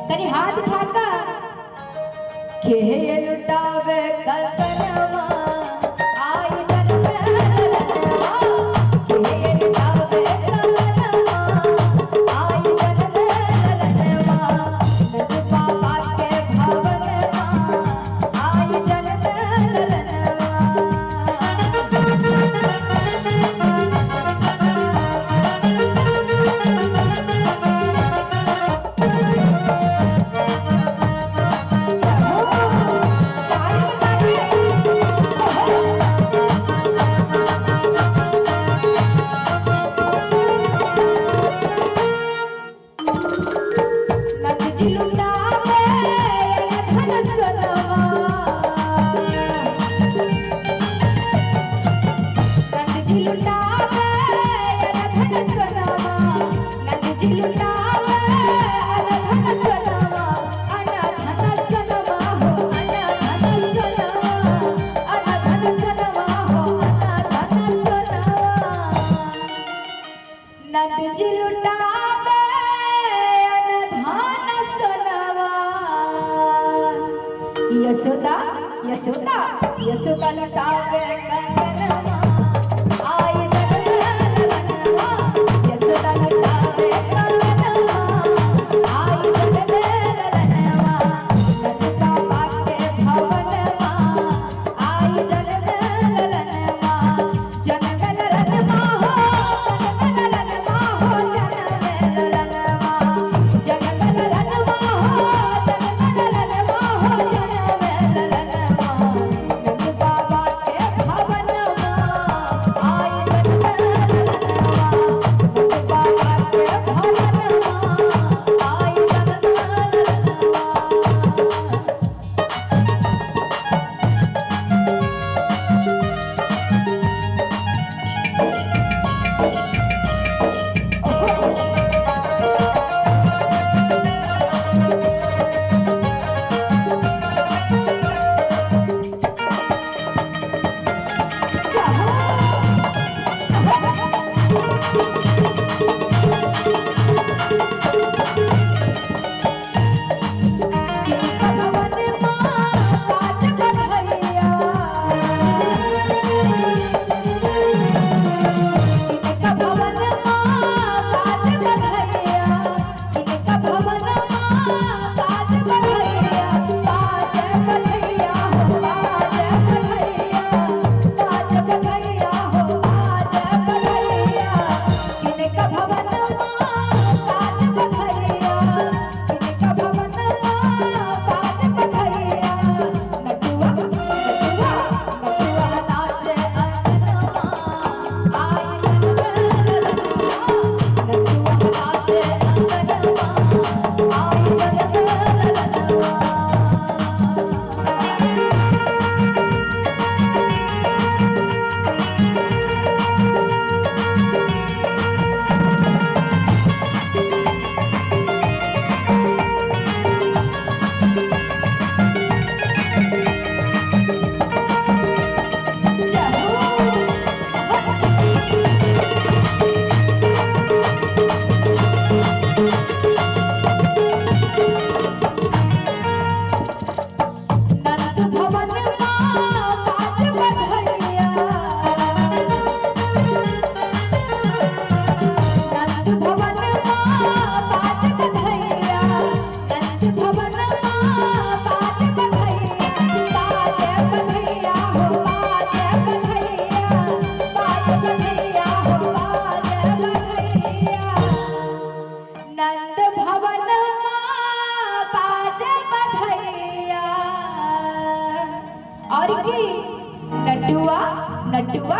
कनी हाथ ठाका के लुटावे ककरवा आई जन्म ललनवा के लुटावे ककरवा आई जन्म ललनवा नंद बाबा के भवनवा आई जन्म ललनवा यशोदा यशोदा यशोदा लुटावे कंगनवा आई जन्म ललनवा यशोदा लुटावे कंगनवा आई जन्म ललनवा नंद बाबा के भवनवा आई जन्म ललनवा जन्म ललनवा हो जन्म ललनवा हो जन्म ललनवा जन्म ललनवा हो जन्म ललनवा हो जन्म ललनवा नंद बाबा के भवनवा आई जन्म ललनवा नंद बाबा के भवनवा आई जन्म ललनवा और की नटुआ नटुआ